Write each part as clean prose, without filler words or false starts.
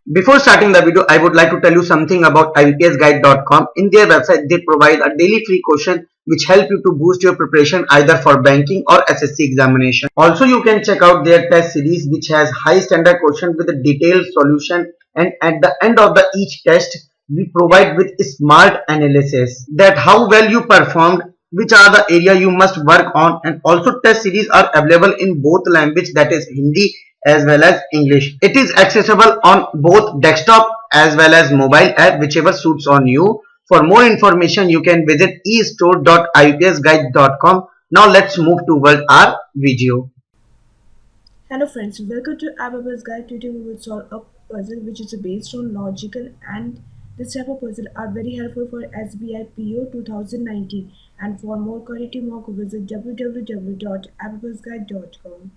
Before starting the video, I would like to tell you something about IBPSguide.com. In their website, they provide a daily free question which help you to boost your preparation either for banking or SSC examination. Also, you can check out their test series which has high standard question with a detailed solution, and at the end of the each test, we provide with smart analysis that how well you performed, which are the area you must work on, and also test series are available in both language, that is Hindi as well as English. It is accessible on both desktop as well as mobile app, whichever suits on you. For more information, you can visit estore.ipsguide.com. Now let's move toward our video. Hello friends, welcome to Ababel's Guide. Today we will solve a puzzle which is based on logical, and this type of puzzle are very helpful for SBI PO 2019, and for more quality mock visit www.ababelsguide.com.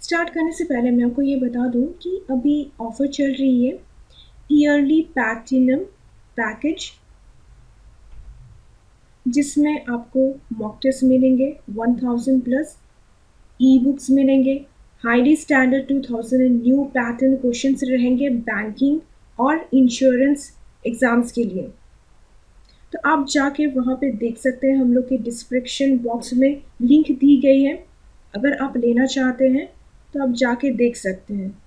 Start करने से पहले मैं आपको ये बता दूं कि अभी ऑफर चल रही है ईयरली प्लैटिनम पैकेज, जिसमें आपको मॉक टेस्ट मिलेंगे 1000 प्लस, ई बुक्स मिलेंगे, highly standard 2000 new pattern questions रहेंगे बैंकिंग और इंश्योरेंस एग्जाम्स के लिए। तो आप जाके वहाँ पे देख सकते हैं, हम लोग के डिस्क्रिप्शन बॉक्स में लिंक दी गई है। अगर आप लेना चाहते हैं तो आप जाके देख सकते हैं।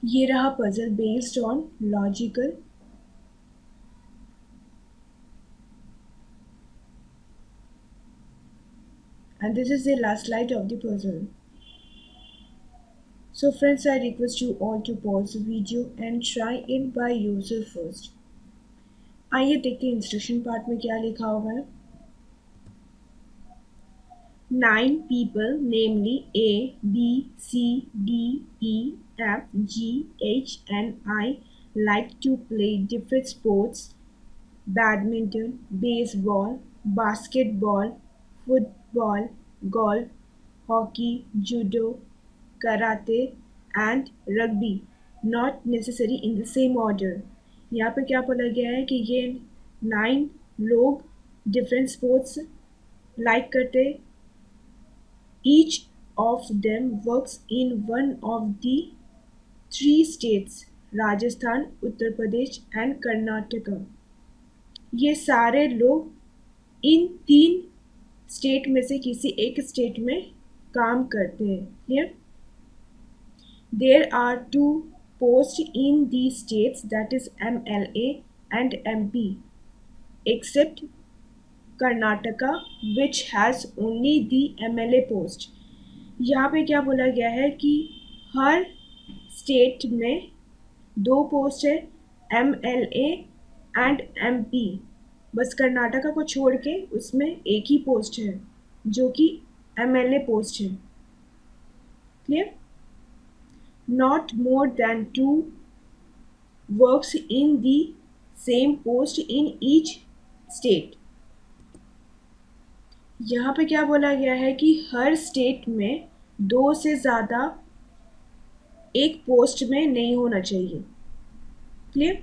ये रहा puzzle based on logical. And this is the last slide of the puzzle. So friends, I request you all to pause the video and try it by yourself first. आइए देखते हैं इंस्ट्रक्शन पार्ट में क्या लिखा हुआ है। 9 people, namely A, B, C, D, E, F, G, H, and I, like to play different sports: badminton, baseball, basketball, football, golf, hockey, judo, karate, and rugby, not necessary in the same order. यहाँ पे क्या बोला गया है कि ये 9 लोग different sports like करते, each of them works in one of the 3 states: Rajasthan, Uttar Pradesh and Karnataka. ये सारे लोग इन 3 स्टेट में से किसी एक स्टेट में काम करते हैं। Clear? There are 2 post in the states, that is MLA and MP, except Karnataka which has only the MLA post. यहाँ पे क्या बोला गया है कि हर स्टेट में 2 पोस्ट है, MLA एंड MP। बस कर्नाटका को छोड़ के उसमें एक ही पोस्ट है जो कि MLA पोस्ट है। Clear? Not more than 2 works in the same post in each state. यहाँ पे क्या बोला गया है कि हर स्टेट में 2 से ज़्यादा एक पोस्ट में नहीं होना चाहिए। Clear?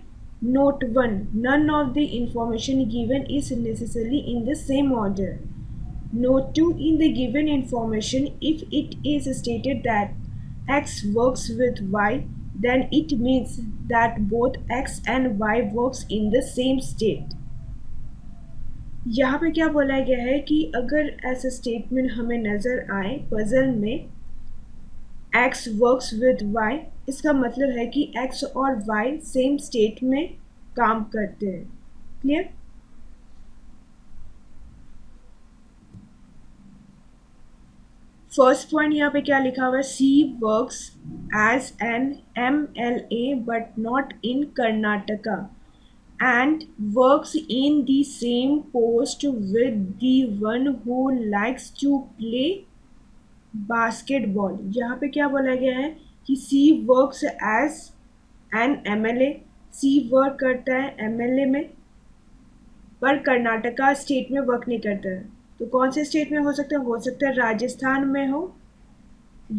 Note 1. None of the information given is necessarily in the same order. Note 2. In the given information, if it is stated that X works with Y, then it means that both X and Y works in the same state. यहाँ पे क्या बोला गया है कि अगर ऐसा statement हमें नज़र आए पजल में, X वर्क्स विद Y, इसका मतलब है कि X और Y सेम स्टेट में काम करते हैं। क्लियर? फर्स्ट पॉइंट यहाँ पे क्या लिखा हुआ है? C works as an MLA but not in Karnataka and works in the same post with the one who likes to play basketball। यहाँ पे क्या बोला गया है कि C works as an MLA, C work करता है MLA में, पर कर्नाटका स्टेट में वर्क नहीं करता है। तो कौन से स्टेट में हो सकता है? हो सकता है राजस्थान में हो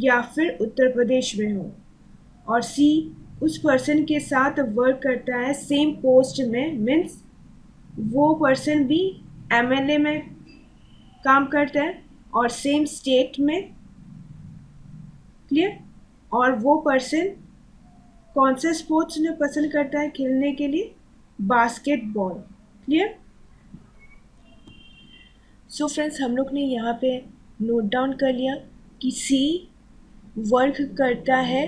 या फिर उत्तर प्रदेश में हो। और C उस पर्सन के साथ वर्क करता है सेम पोस्ट में, मीन्स वो पर्सन भी MLA में काम करता है और सेम स्टेट में क्लियर। और वो पर्सन कौन सा स्पोर्ट्स ने पसंद करता है खेलने के लिए? बास्केटबॉल। क्लियर। सो फ्रेंड्स, हम लोग ने यहाँ पे नोट डाउन कर लिया कि सी वर्क करता है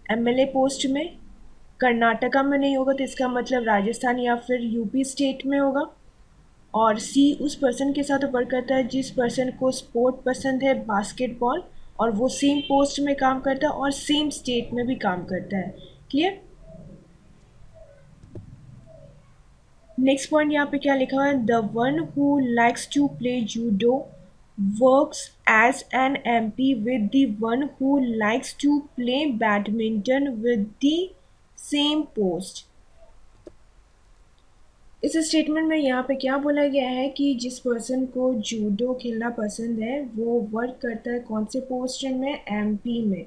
एमएलए पोस्ट में। कर्नाटका में नहीं होगा तो इसका मतलब राजस्थान या फिर यूपी स्टेट में होगा। और सी उस पर्सन के साथ वर्क करता है जिस पर्सन को स्पोर्ट पसंद है, बास्केटबॉल, और वो सेम पोस्ट में काम करता है और सेम स्टेट में भी काम करता है। क्लियर। नेक्स्ट पॉइंट यहाँ पे क्या लिखा हुआ है? The one who likes to play judo works as an MP with the one who likes to play badminton with the same post. इस स्टेटमेंट में यहाँ पे क्या बोला गया है कि जिस पर्सन को जूडो खेलना पसंद है वो वर्क करता है कौन से पोस्ट में? एमपी में।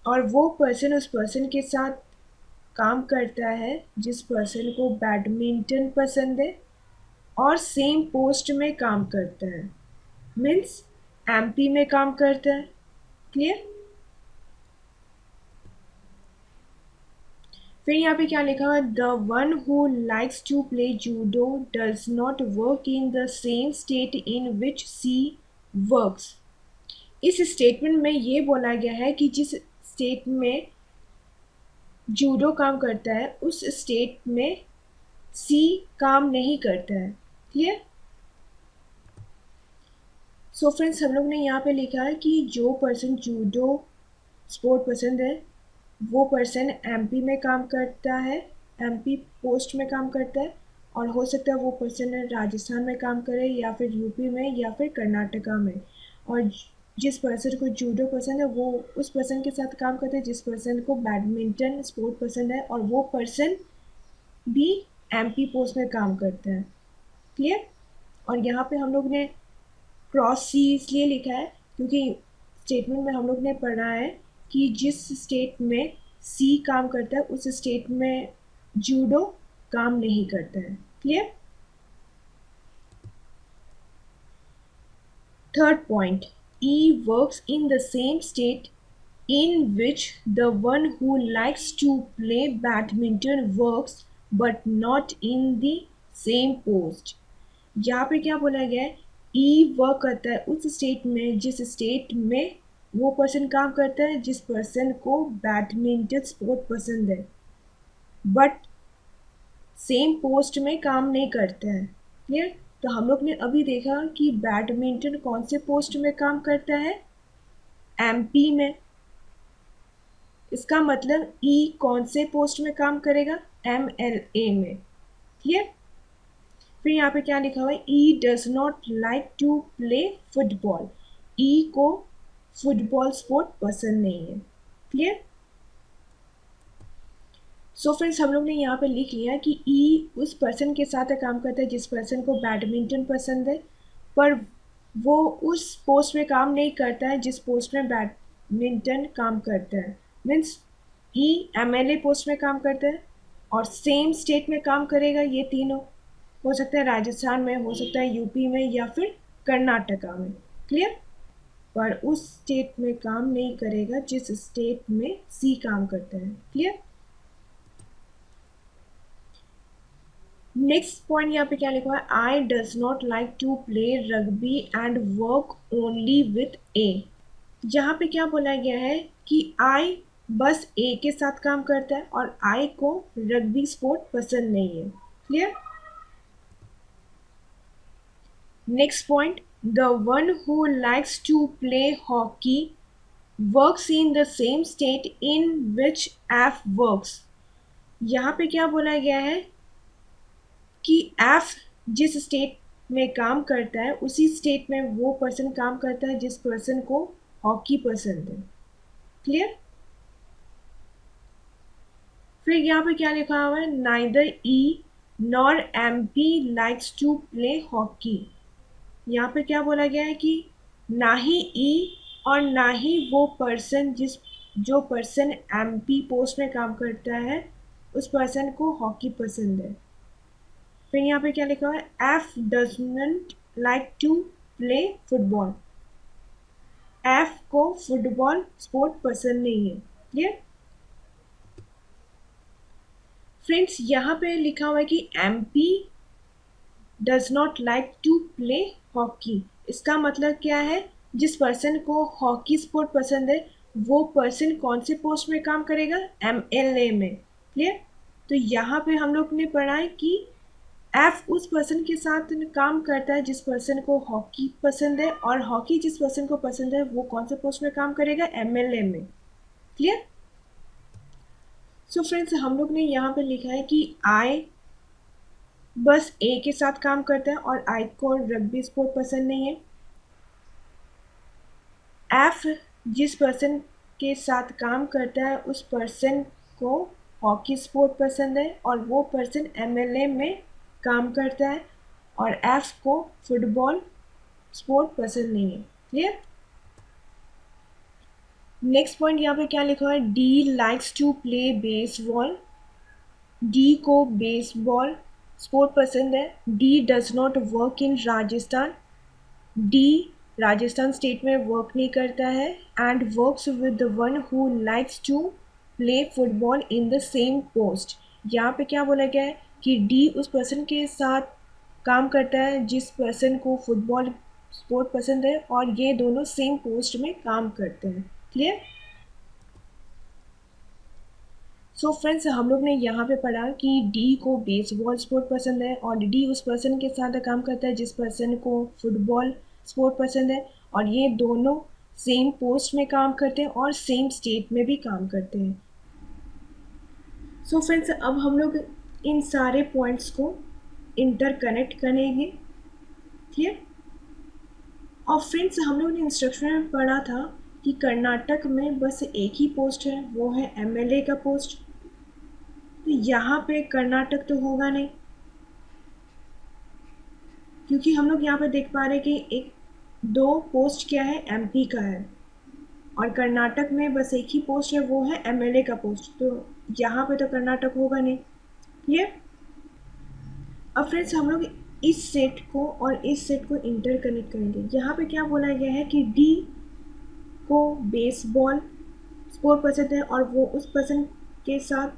और वो पर्सन उस पर्सन के साथ काम करता है जिस पर्सन को बैडमिंटन पसंद है और सेम पोस्ट में काम करता है, मीन्स एमपी में काम करता है। क्लियर। फिर यहाँ पे क्या लिखा हुआ? The one who likes to play judo does not work in the same state in which C works. इस स्टेटमेंट में ये बोला गया है कि जिस स्टेट में जूडो काम करता है उस स्टेट में सी काम नहीं करता है। क्लियर। सो फ्रेंड्स, हम लोग ने यहाँ पे लिखा है कि जो पर्सन जूडो स्पोर्ट पसंद है वो पर्सन एमपी में काम करता है, एमपी पोस्ट में काम करता है, और हो सकता है वो पर्सन राजस्थान में काम करे या फिर यूपी में या फिर कर्नाटका में। और जिस पर्सन को जूडो पसंद है वो उस पर्सन के साथ काम करता है जिस पर्सन को बैडमिंटन स्पोर्ट पसंद है, और वो पर्सन भी एमपी पोस्ट में काम करता है। क्लियर। और यहाँ पे हम लोग ने क्रॉस सी इसलिए लिखा है क्योंकि स्टेटमेंट में हम लोग ने पढ़ा है कि जिस स्टेट में सी काम करता है उस स्टेट में जूडो काम नहीं करता है। Clear. Third point, E works in the same state in which the one who likes to play badminton works but not in the same post। यहाँ पे क्या बोला गया है? ई वर्क करता है उस स्टेट में जिस स्टेट में वो पर्सन काम करता है जिस पर्सन को बैडमिंटन स्पोर्ट पसंद है, बट सेम पोस्ट में काम नहीं करता है। क्लियर। तो हम लोग ने अभी देखा कि बैडमिंटन कौन से पोस्ट में काम करता है? एमपी में। इसका मतलब ई कौन से पोस्ट में काम करेगा? एमएलए में। क्लियर। फिर यहाँ पे क्या लिखा हुआ है? E does not like to play football. E को फुटबॉल स्पोर्ट पसंद नहीं है। क्लियर। सो फ्रेंड्स, हम लोग ने यहाँ पे लिख लिया कि ई उस पर्सन के साथ काम करता है जिस पर्सन को बैडमिंटन पसंद है, पर वो उस पोस्ट में काम नहीं करता है जिस पोस्ट में बैडमिंटन काम करता है। मीन्स ई एमएलए पोस्ट में काम करता है और सेम स्टेट में काम करेगा। ये तीनों हो सकता है राजस्थान में, हो सकता है यूपी में या फिर कर्नाटका में। क्लियर। पर उस स्टेट में काम नहीं करेगा जिस स्टेट में सी काम करता है। क्लियर। नेक्स्ट पॉइंट यहाँ पे क्या लिखा हुआ है? I does not like to play rugby and work only with A. यहाँ पे क्या बोला गया है कि आई बस ए के साथ काम करता है और आई को रग्बी स्पोर्ट पसंद नहीं है। Clear. Next point, the one who likes to play hockey works in the same state in which F works. यहाँ पे क्या बोला गया है कि एफ जिस स्टेट में काम करता है उसी स्टेट में वो पर्सन काम करता है जिस पर्सन को हॉकी पसंद है। क्लियर। फिर यहाँ पे क्या लिखा हुआ है? Neither E nor MP likes to play hockey. यहाँ पे क्या बोला गया है कि ना ही ई और ना ही वो पर्सन जो पर्सन एमपी पोस्ट में काम करता है उस पर्सन को हॉकी पसंद है। फिर यहाँ पे क्या लिखा हुआ है? F does not like to play football. F को फुटबॉल स्पोर्ट पसंद नहीं है। क्लियर फ्रेंड्स, यहाँ पे लिखा हुआ है कि MP does not like to play hockey. इसका मतलब क्या है, जिस पर्सन को हॉकी स्पोर्ट पसंद है वो पर्सन कौन से पोस्ट में काम करेगा, एमएलए में। क्लियर, तो यहाँ पे हम लोग ने पढ़ा है कि एफ उस पर्सन के साथ काम करता है जिस पर्सन को हॉकी पसंद है, और हॉकी जिस पर्सन को पसंद है वो कौन से पोस्ट में काम करेगा, एमएलए में। क्लियर, सो फ्रेंड्स हम लोग ने यहाँ पे लिखा है कि आई बस ए के साथ काम करता है और आई को रग्बी स्पोर्ट पसंद नहीं है। एफ जिस पर्सन के साथ काम करता है उस पर्सन को हॉकी स्पोर्ट पसंद है और वो पर्सन एमएलए में काम करता है, और एफ को फुटबॉल स्पोर्ट पसंद नहीं है। क्लियर, नेक्स्ट पॉइंट यहाँ पे क्या लिखा है, D likes to play baseball. D को बेसबॉल स्पोर्ट पसंद है। D does not work in Rajasthan. D Rajasthan state में वर्क नहीं करता है and works with the one who likes to play football in the same post. यहाँ पे क्या बोला गया है कि डी उस पर्सन के साथ काम करता है जिस पर्सन को फुटबॉल स्पोर्ट पसंद है, और ये दोनों सेम पोस्ट में काम करते हैं। क्लियर, सो फ्रेंड्स हम लोग ने यहाँ पे पढ़ा कि डी को बेसबॉल स्पोर्ट पसंद है और डी उस पर्सन के साथ काम करता है जिस पर्सन को फुटबॉल स्पोर्ट पसंद है, और ये दोनों सेम पोस्ट में काम करते हैं और सेम स्टेट में भी काम करते हैं। सो फ्रेंड्स अब हम लोग इन सारे पॉइंट्स को इंटरकनेक्ट करेंगे। ठीक, और फ्रेंड्स हम लोग ने इंस्ट्रक्शन में पढ़ा था कि कर्नाटक में बस एक ही पोस्ट है, वो है एमएलए का पोस्ट। तो यहाँ पे कर्नाटक तो होगा नहीं, क्योंकि हम लोग यहाँ पे देख पा रहे हैं कि एक दो पोस्ट क्या है, एमपी का है, और कर्नाटक में बस एक ही पोस्ट है, वो है एमएलए का पोस्ट। तो यहाँ पे तो कर्नाटक होगा नहीं। ये अब फ्रेंड्स हम लोग इस सेट को और इस सेट को इंटरकनेक्ट करेंगे। यहाँ पे क्या बोला गया है कि डी को बेसबॉल स्पोर्ट पसंद है और वो उस पर्सन के साथ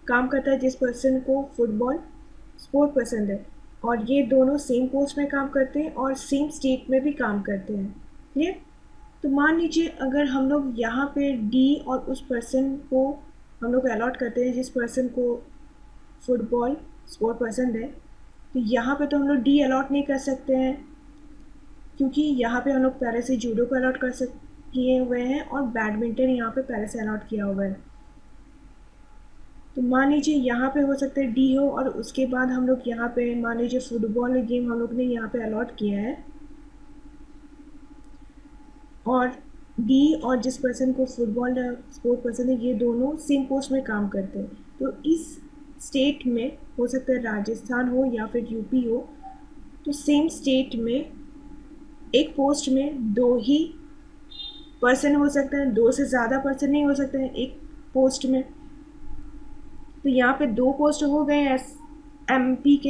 काम करता है जिस पर्सन को फुटबॉल स्पोर्ट पसंद है, और ये दोनों सेम पोस्ट में काम करते हैं और सेम स्टेट में भी काम करते हैं। क्लियर, तो मान लीजिए अगर हम लोग यहाँ पे डी और उस पर्सन को हम लोग अलॉट करते हैं जिस पर्सन को फुटबॉल स्पोर्ट पसंद है, तो यहाँ पे तो हम लोग डी अलॉट नहीं कर सकते हैं, क्योंकि यहाँ पे हम लोग पहले से जूडो को अलॉट किए हुए हैं और बैडमिंटन यहाँ पे पहले से अलॉट किया हुआ है। तो मान लीजिए यहाँ पे हो सकता है डी हो, और उसके बाद हम लोग यहाँ पे मान लीजिए फुटबॉल गेम हम लोग ने यहाँ पे अलॉट किया है, और डी और जिस पर्सन को फुटबॉल स्पोर्ट पसंद है ये दोनों सेम पोस्ट में काम करते हैं। तो इस स्टेट में हो सकता है राजस्थान हो या फिर यूपी हो, तो सेम स्टेट में एक पोस्ट में दो ही पर्सन हो सकते हैं, दो से ज़्यादा पर्सन नहीं हो सकते हैं एक पोस्ट में। तो यहाँ पे दो पोस्ट हो गए एमपी के,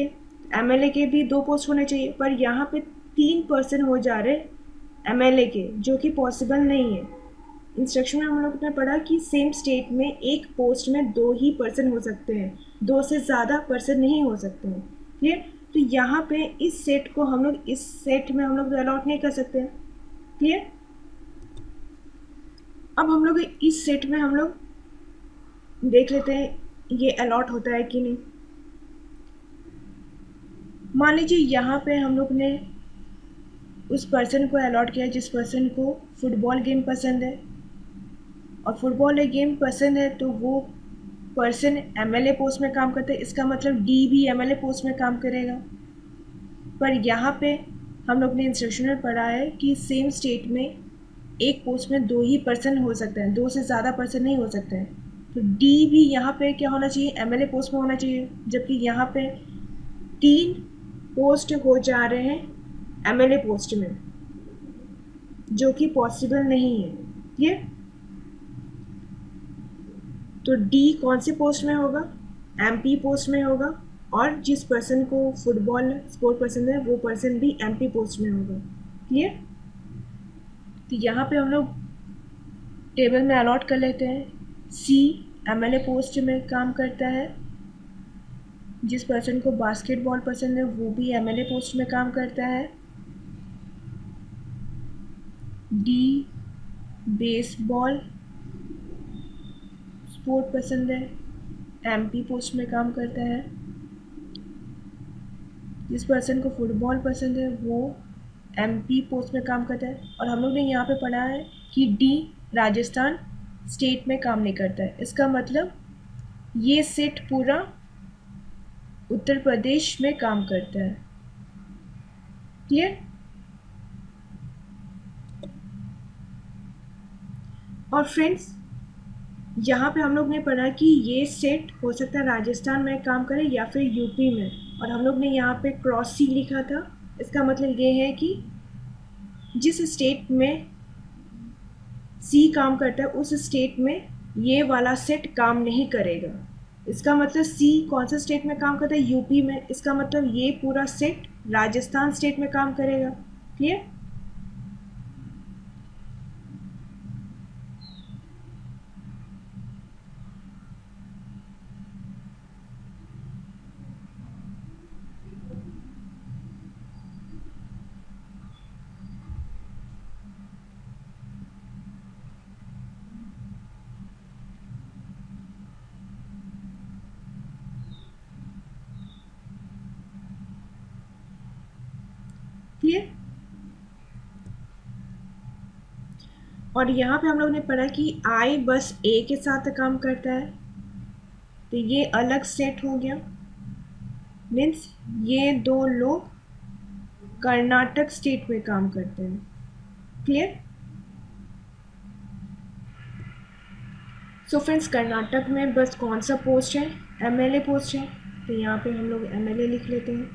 एमएलए के भी दो पोस्ट होने चाहिए, पर यहाँ पे 3 पर्सन हो जा रहे एमएलए के, जो कि पॉसिबल नहीं है। इंस्ट्रक्शन में हम लोग ने पढ़ा कि सेम स्टेट में एक पोस्ट में 2 ही पर्सन हो सकते हैं, 2 से ज़्यादा पर्सन नहीं हो सकते हैं। क्लियर, तो यहाँ पे इस सेट को हम लोग इस सेट में हम लोग अलॉट नहीं कर सकते हैं। क्लियर, अब हम लोग इस सेट में हम लोग देख लेते हैं ये अलॉट होता है कि नहीं। मान लीजिए यहाँ पे हम लोग ने उस पर्सन को अलॉट किया जिस पर्सन को फुटबॉल गेम पसंद है, और फुटबॉल गेम पसंद है तो वो पर्सन एमएलए पोस्ट में काम करता है, इसका मतलब डी भी एमएलए पोस्ट में काम करेगा। पर यहाँ पे हम लोग ने इंस्ट्रक्शन में पढ़ा है कि सेम स्टेट में एक पोस्ट में 2 ही पर्सन हो सकते हैं, 2 से ज़्यादा पर्सन नहीं हो सकते हैं। तो डी भी यहाँ पे क्या होना चाहिए, एमएलए पोस्ट में होना चाहिए, जबकि यहाँ पे 3 पोस्ट हो जा रहे हैं एमएलए पोस्ट में, जो कि पॉसिबल नहीं है। ये तो डी कौन से पोस्ट में होगा, एमपी पोस्ट में होगा, और जिस पर्सन को फुटबॉल स्पोर्ट पसंद है वो पर्सन भी एमपी पोस्ट में होगा। क्लियर, तो यहाँ पे हम लोग टेबल में अलॉट कर लेते हैं। सी एमएलए पोस्ट में काम करता है। जिस पर्सन को बास्केटबॉल पसंद है वो भी एमएलए पोस्ट में काम करता है। डी बेसबॉल स्पोर्ट पसंद है, एमपी पोस्ट में काम करता है। जिस पर्सन को फुटबॉल पसंद है वो एमपी पोस्ट में काम करता है। और हम लोग ने यहाँ पे पढ़ा है कि डी राजस्थान स्टेट में काम नहीं करता है। इसका मतलब ये सेट पूरा उत्तर प्रदेश में काम करता है। क्लियर? और फ्रेंड्स, यहाँ पे हम लोग ने पढ़ा कि ये सेट हो सकता है राजस्थान में काम करे या फिर यूपी में। और हम लोग ने यहाँ पे क्रॉस सी लिखा था। इसका मतलब ये है कि जिस स्टेट में सी काम करता है उस स्टेट में ये वाला सेट काम नहीं करेगा। इसका मतलब सी कौन सा स्टेट में काम करता है? यूपी में। इसका मतलब ये पूरा सेट राजस्थान स्टेट में काम करेगा। क्लियर? क्लियर? और यहाँ पे हम लोग ने पढ़ा कि आई बस ए के साथ काम करता है। तो ये अलग सेट हो गया। मीन्स ये दो लोग कर्नाटक स्टेट में काम करते हैं। क्लियर? सो फ्रेंड्स, कर्नाटक में बस कौन सा पोस्ट है? एमएलए पोस्ट है। तो यहाँ पे हम लोग एमएलए लिख लेते हैं।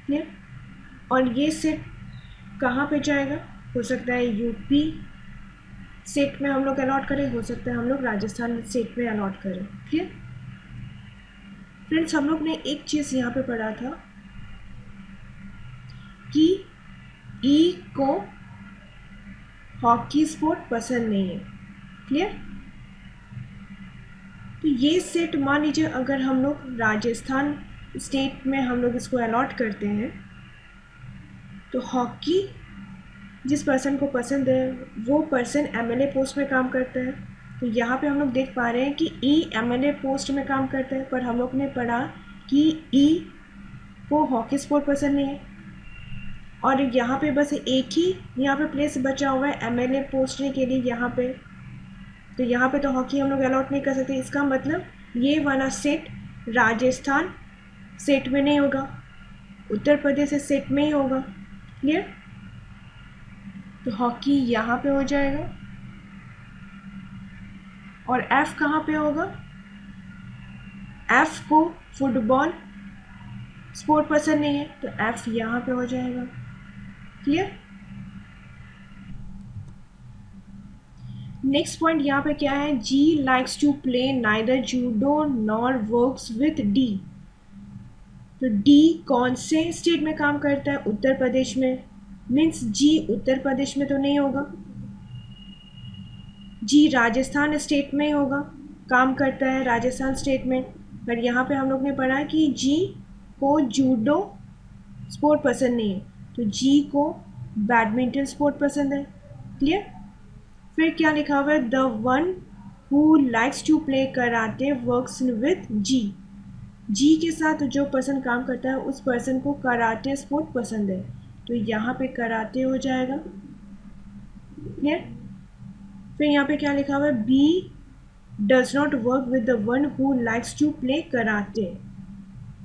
क्लियर? और ये सेट कहाँ पे जाएगा? हो सकता है यूपी सेट में हम लोग अलॉट करें, हो सकता है हम लोग राजस्थान सेट में अलॉट करें। क्लियर? फ्रेंड्स, हम लोग ने एक चीज़ यहाँ पे पढ़ा था कि ई को हॉकी स्पोर्ट पसंद नहीं है। क्लियर? तो ये सेट मान लीजिए अगर हम लोग राजस्थान स्टेट में हम लोग इसको अलॉट करते हैं तो हॉकी जिस पर्सन को पसंद है वो पर्सन एमएलए पोस्ट में काम करता है। तो यहाँ पे हम लोग देख पा रहे हैं कि ई एमएलए पोस्ट में काम करता है, पर हम लोग ने पढ़ा कि ई को हॉकी स्पोर्ट पसंद नहीं है। और यहाँ पे बस एक ही यहाँ पे प्लेस बचा हुआ है एमएलए पोस्ट के लिए यहाँ पे। तो यहाँ पे तो हॉकी हम लोग अलॉट नहीं कर सकते। इसका मतलब ये वाला सेट राजस्थान सेट में नहीं होगा, उत्तर प्रदेश सेट में ही होगा। क्लियर? तो हॉकी यहाँ पे हो जाएगा। और एफ कहाँ पे होगा? एफ को फुटबॉल स्पोर्ट पसंद नहीं है तो एफ यहाँ पे हो जाएगा। क्लियर? नेक्स्ट पॉइंट यहाँ पे क्या है? G likes to play neither judo nor works with D. तो डी कौन से स्टेट में काम करता है? उत्तर प्रदेश में। मीन्स जी उत्तर प्रदेश में तो नहीं होगा, जी राजस्थान स्टेट में होगा, काम करता है राजस्थान स्टेट में। पर यहाँ पे हम लोग ने पढ़ा कि जी को जूडो स्पोर्ट पसंद नहीं है तो जी को बैडमिंटन स्पोर्ट पसंद है। क्लियर? फिर क्या लिखा हुआ है? The one who likes to play karate works with G. G के साथ जो पर्सन काम करता है उस पर्सन को कराटे स्पोर्ट पसंद है तो यहाँ पे कराटे हो जाएगा। क्लियर? फिर यहाँ पे क्या लिखा हुआ है? B does not work with the one who likes to play karate.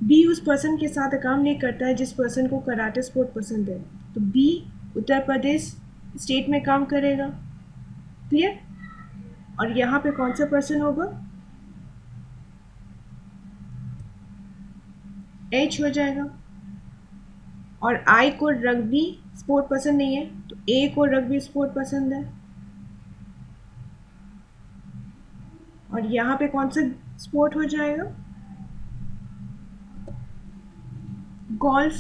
B उस पर्सन के साथ काम नहीं करता है जिस पर्सन को कराटे स्पोर्ट पसंद है। तो बी उत्तर प्रदेश स्टेट में काम करेगा। क्लियर? और यहाँ पे कौन सा पर्सन होगा? एच हो जाएगा। और आई को रग्बी स्पोर्ट पसंद नहीं है तो ए को रग्बी स्पोर्ट पसंद है। और यहाँ पे कौन सा स्पोर्ट हो जाएगा? गोल्फ।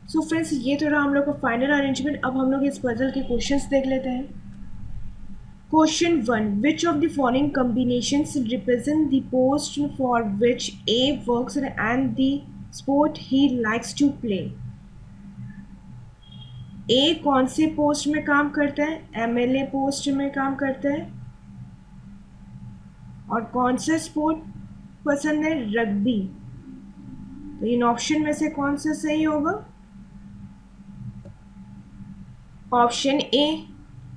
सो फ्रेंड्स, ये तो रहा हम लोग का फाइनल अरेंजमेंट। अब हम लोग इस पजल के क्वेश्चंस देख लेते हैं। Question 1, which of the following combinations represent the post for which A works and the sport he likes to play. A कौन से पोस्ट में काम करता है? एमएलए पोस्ट में काम करता है। और कौन सा स्पोर्ट पसंद है? रग्बी। तो इन ऑप्शन में से कौन सा सही होगा? Option A,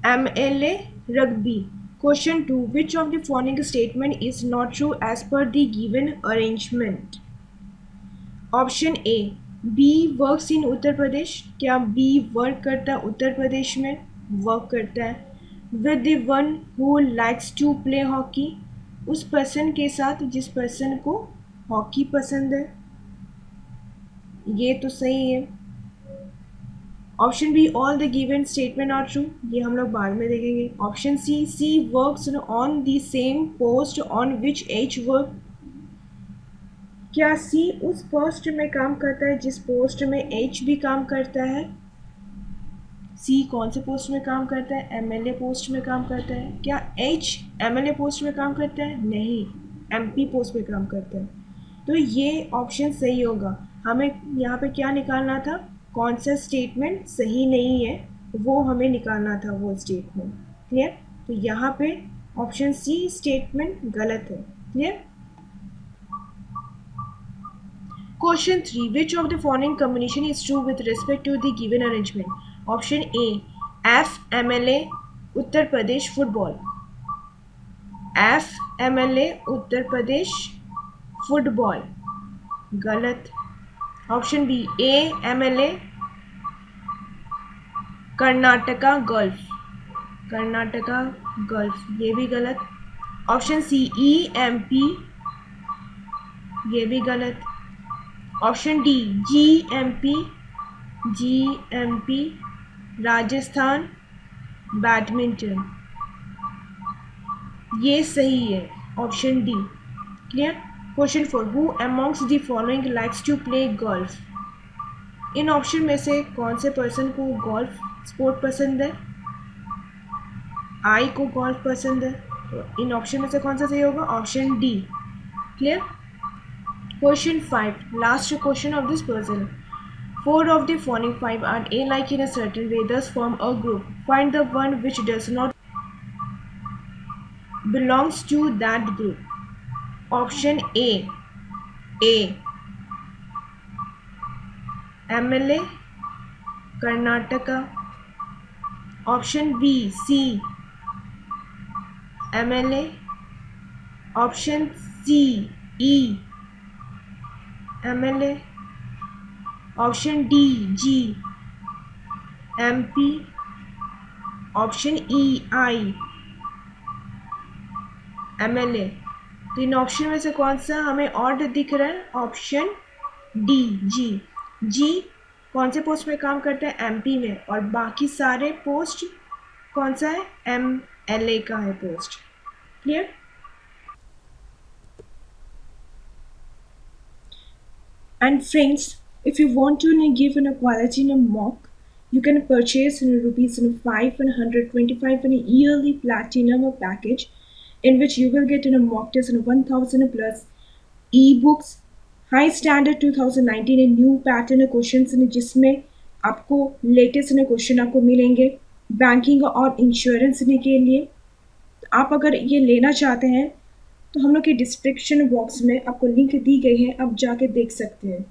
MLA rugby. Question 2, which of the following statement is not true as per the given arrangement. Option A, B works in Uttar Pradesh. क्या बी वर्क करता है उत्तर प्रदेश में? वर्क करता है। With the one who likes to play hockey, उस person के साथ जिस पर्सन को हॉकी पसंद है। ये तो सही है। Option B, all the given statement are true. ये हम लोग बाद में देखेंगे। Option C, C works on the same post on which H work. क्या सी उस पोस्ट में काम करता है जिस पोस्ट में एच भी काम करता है? सी कौन से पोस्ट में काम करता है? एमएलए पोस्ट में काम करता है। क्या एच एमएलए पोस्ट में काम करता है? नहीं, एमपी पोस्ट में काम करता है। तो ये ऑप्शन सही होगा। हमें यहाँ पे क्या निकालना था? कौन सा स्टेटमेंट सही नहीं है वो हमें निकालना था, वो स्टेटमेंट। क्लियर? तो यहाँ पे ऑप्शन सी स्टेटमेंट गलत है। Clear? Question 3, which of the following combination is true with respect to the given arrangement? Option A, F MLA Uttar Pradesh football. F MLA Uttar Pradesh football गलत। Option B, A MLA Karnataka golf. Karnataka golf, ये भी गलत। Option C, E MP, ये भी गलत। Option D, GMP, GMP Rajasthan badminton, ये सही है। Option D. Clear? Question 4, who amongst the following likes to play golf. इन ऑप्शन में से कौन से पर्सन को गोल्फ स्पोर्ट पसंद है? आई को गोल्फ पसंद है। तो इन ऑप्शन में से कौन सा सही होगा? Option D. Clear? Question 5, last question of this puzzle. 4 of the following 5 are alike in a certain way, thus form a group. Find the one which does not belongs to that group. Option A, MLA Karnataka. Option B, C, MLA. Option C, E, MLA. Option D, G, MP. Option E, I, MLA. तो इन option में से कौन सा हमें odd दिख रहा है? Option D, G कौन से पोस्ट में काम करता है? MP में। और बाकी सारे पोस्ट कौन सा है? MLA का है post. Clear? And friends, if you want to give a quality in a mock, you can purchase rupees 525 in a yearly platinum package, in which you will get in a mock test 1000 plus e-books, high standard 2019 and new pattern questions, जिसमें आपको latest question आपको मिलेंगे banking और insurance के लिए। आप अगर ये लेना चाहते हैं तो हम लोग के डिस्क्रिप्शन बॉक्स में आपको लिंक दी गई है, आप जाके देख सकते हैं।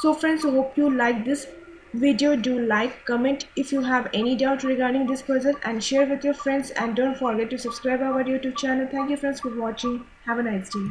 So friends, I hope you like this video. Do like, comment if you have any doubt regarding this puzzle, and share with your friends, and don't forget to subscribe our YouTube channel. Thank you friends for watching. Have a nice day.